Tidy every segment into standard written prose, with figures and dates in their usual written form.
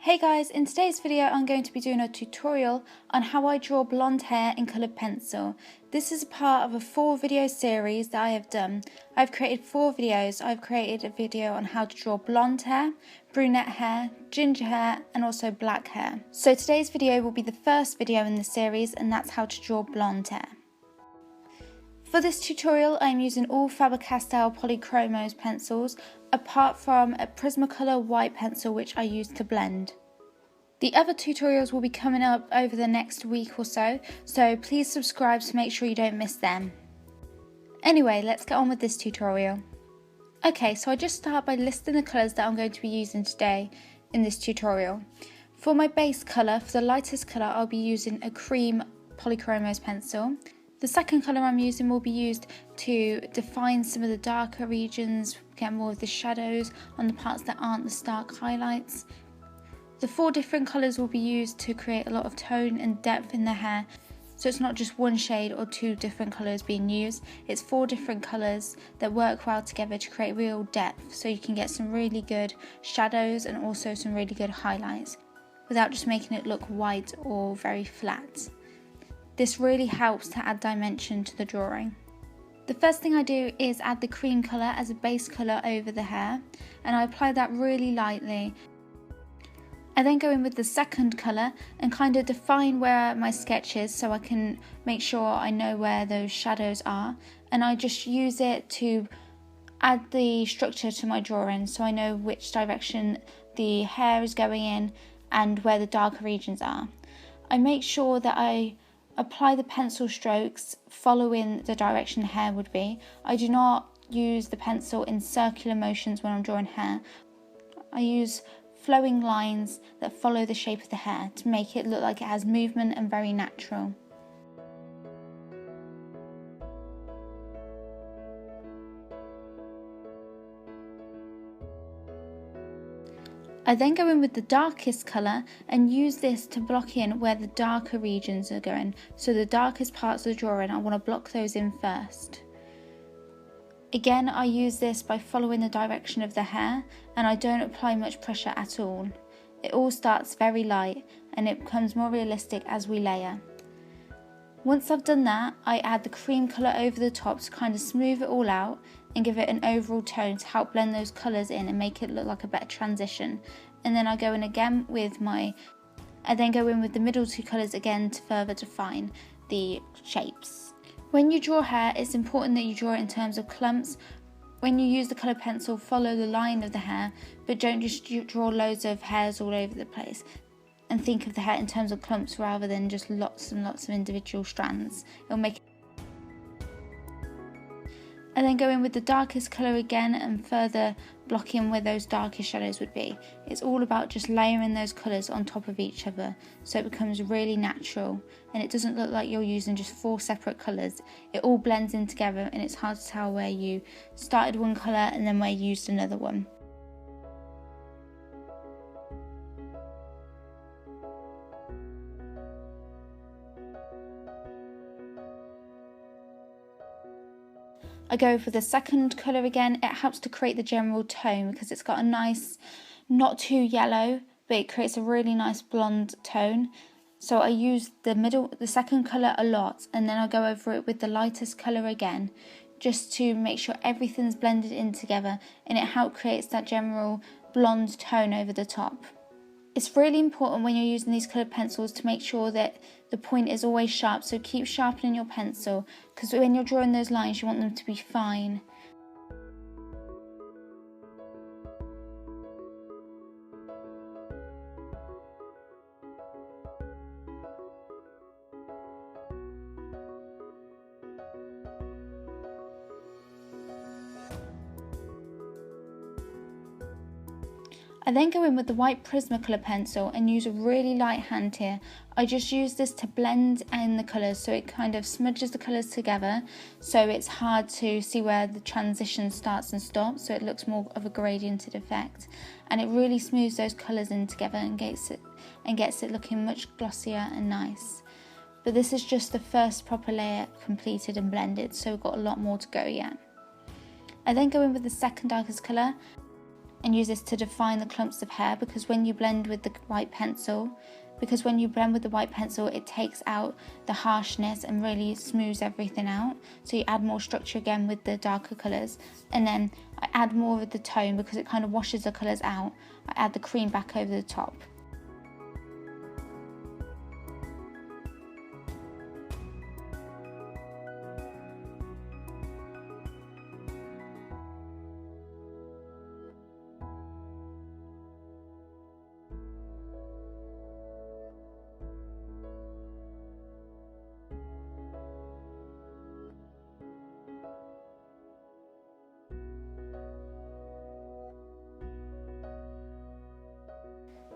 Hey guys, in today's video I'm going to be doing a tutorial on how I draw blonde hair in coloured pencil. This is a part of a 4-video series that I have done. I've created 4 videos. I've created a video on how to draw blonde hair, brunette hair, ginger hair and also black hair. So today's video will be the first video in the series, and that's how to draw blonde hair. For this tutorial I'm using all Faber-Castell Polychromos pencils, apart from a Prismacolor white pencil which I use to blend. The other tutorials will be coming up over the next week or so please subscribe to make sure you don't miss them. Anyway, let's get on with this tutorial. Okay, so I just start by listing the colours that I'm going to be using today in this tutorial. For my base colour, for the lightest colour, I'll be using a cream Polychromos pencil. The second colour I'm using will be used to define some of the darker regions, get more of the shadows on the parts that aren't the stark highlights. The 4 different colours will be used to create a lot of tone and depth in the hair, so it's not just one shade or 2 different colours being used, it's 4 different colours that work well together to create real depth, so you can get some really good shadows and also some really good highlights, without just making it look white or very flat. This really helps to add dimension to the drawing. The first thing I do is add the cream colour as a base colour over the hair, and I apply that really lightly. I then go in with the second colour and kind of define where my sketch is so I can make sure I know where those shadows are, and I just use it to add the structure to my drawing so I know which direction the hair is going in and where the darker regions are. I make sure that I apply the pencil strokes following the direction hair would be. I do not use the pencil in circular motions when I'm drawing hair. I use flowing lines that follow the shape of the hair to make it look like it has movement and very natural. I then go in with the darkest colour and use this to block in where the darker regions are going. So the darkest parts of the drawing, I want to block those in first. Again, I use this by following the direction of the hair, and I don't apply much pressure at all. It all starts very light and it becomes more realistic as we layer. Once I've done that, I add the cream colour over the top to kind of smooth it all out and give it an overall tone to help blend those colours in and make it look like a better transition. And then I go in again with the middle 2 colours again to further define the shapes. When you draw hair, it's important that you draw it in terms of clumps. When you use the coloured pencil, follow the line of the hair, but don't just draw loads of hairs all over the place. And think of the hair in terms of clumps rather than just lots and lots of individual strands. It'll make it. I then go in with the darkest colour again and further block in where those darkest shadows would be. It's all about just layering those colours on top of each other so it becomes really natural and it doesn't look like you're using just 4 separate colours. It all blends in together and it's hard to tell where you started one colour and then where you used another one. I go for the second colour again. It helps to create the general tone because it's got a nice, not too yellow, but it creates a really nice blonde tone. So I use the second colour a lot, and then I'll go over it with the lightest colour again, just to make sure everything's blended in together and it helps create that general blonde tone over the top. It's really important when you're using these coloured pencils to make sure that the point is always sharp, so keep sharpening your pencil because when you're drawing those lines you want them to be fine. I then go in with the white Prismacolor pencil and use a really light hand here. I just use this to blend in the colours so it kind of smudges the colours together so it's hard to see where the transition starts and stops, so it looks more of a gradiented effect, and it really smooths those colours in together and gets it looking much glossier and nice. But this is just the first proper layer completed and blended, so we've got a lot more to go yet. I then go in with the second darkest colour and use this to define the clumps of hair, because when you blend with the white pencil, it takes out the harshness and really smooths everything out. So you add more structure again with the darker colours, and then I add more of the tone because it kind of washes the colours out. I add the cream back over the top.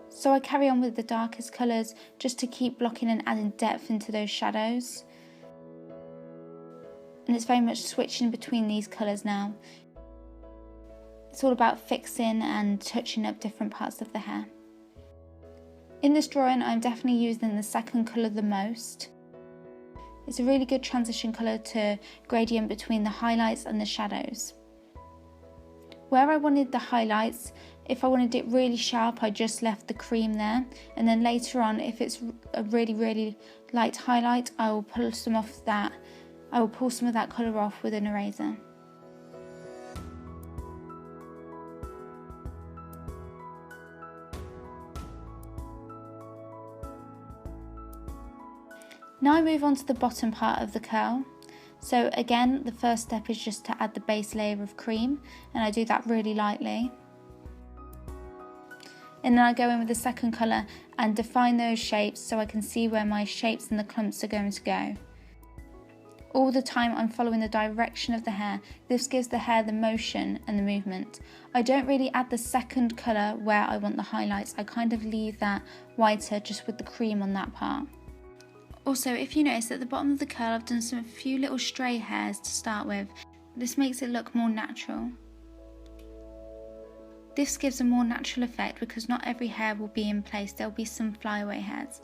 So I carry on with the darkest colours just to keep blocking and adding depth into those shadows. And it's very much switching between these colours now. It's all about fixing and touching up different parts of the hair. In this drawing, I'm definitely using the second colour the most. It's a really good transition colour to gradient between the highlights and the shadows. Where I wanted the highlights, if I wanted it really sharp, I just left the cream there, and then later on, if it's a really light highlight, I will pull some of that colour off with an eraser. Now I move on to the bottom part of the curl. So again, the first step is just to add the base layer of cream, and I do that really lightly. And then I go in with the second colour and define those shapes so I can see where my shapes and the clumps are going to go. All the time I'm following the direction of the hair. This gives the hair the motion and the movement. I don't really add the second colour where I want the highlights. I kind of leave that whiter just with the cream on that part. Also, if you notice at the bottom of the curl, I've done a few little stray hairs to start with. This makes it look more natural. This gives a more natural effect because not every hair will be in place. There'll be some flyaway hairs.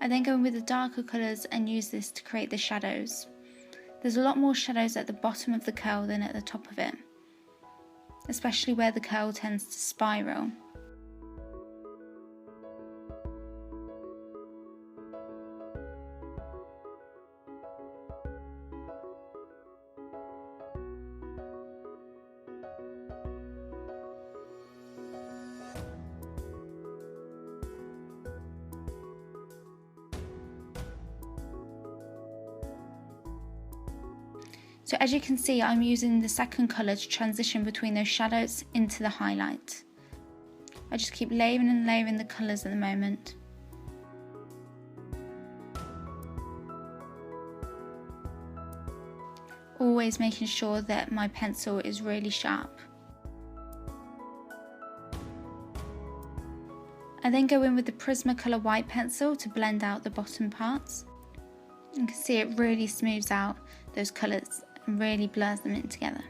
I then go in with the darker colours and use this to create the shadows. There's a lot more shadows at the bottom of the curl than at the top of it, especially where the curl tends to spiral. So as you can see, I'm using the second colour to transition between those shadows into the highlight. I just keep layering and layering the colours at the moment. Always making sure that my pencil is really sharp. I then go in with the Prismacolor white pencil to blend out the bottom parts. You can see it really smooths out those colours and really blurs them in together.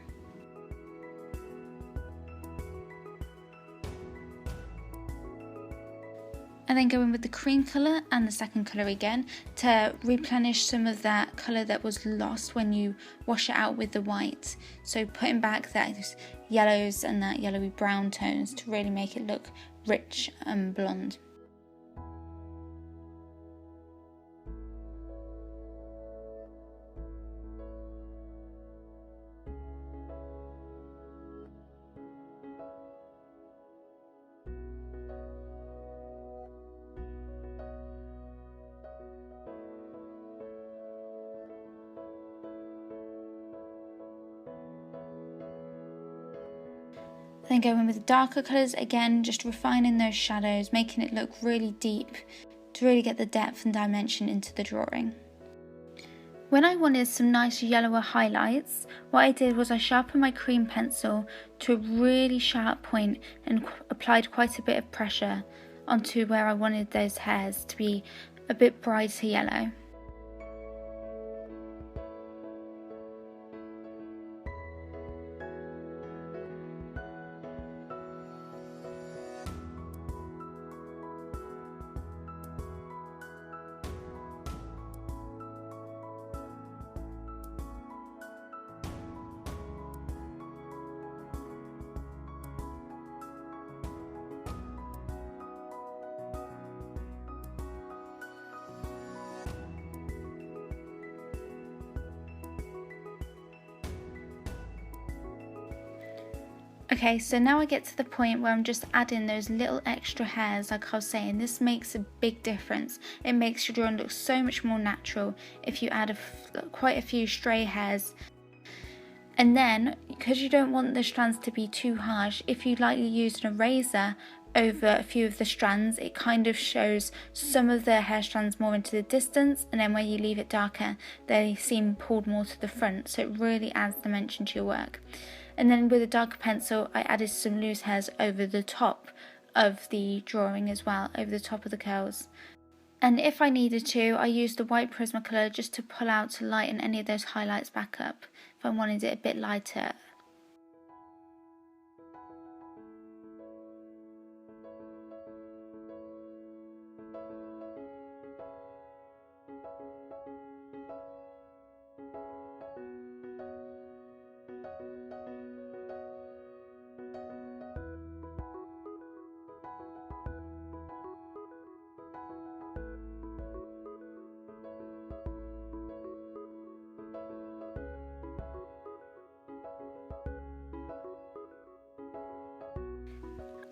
I then go in with the cream colour and the second colour again to replenish some of that colour that was lost when you wash it out with the white. So putting back those yellows and that yellowy brown tones to really make it look rich and blonde. Then go in with the darker colours again, just refining those shadows, making it look really deep to really get the depth and dimension into the drawing. When I wanted some nice yellower highlights, what I did was I sharpened my cream pencil to a really sharp point and applied quite a bit of pressure onto where I wanted those hairs to be a bit brighter yellow. Okay, so now I get to the point where I'm just adding those little extra hairs. Like I was saying, this makes a big difference. It makes your drawing look so much more natural if you add quite a few stray hairs. And then, because you don't want the strands to be too harsh, if you lightly use an eraser over a few of the strands, it kind of shows some of the hair strands more into the distance, and then where you leave it darker, they seem pulled more to the front, so it really adds dimension to your work. And then with a darker pencil, I added some loose hairs over the top of the drawing as well, over the top of the curls. And if I needed to, I used the white Prismacolor just to pull out to lighten any of those highlights back up, if I wanted it a bit lighter.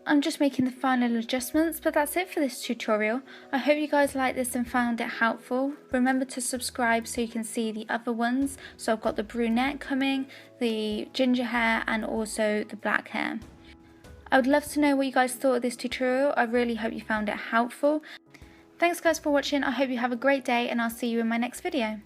I'm just making the final adjustments, but that's it for this tutorial. I hope you guys liked this and found it helpful. Remember to subscribe so you can see the other ones. So I've got the brunette coming, the ginger hair, and also the black hair. I would love to know what you guys thought of this tutorial. I really hope you found it helpful. Thanks guys for watching. I hope you have a great day, and I'll see you in my next video.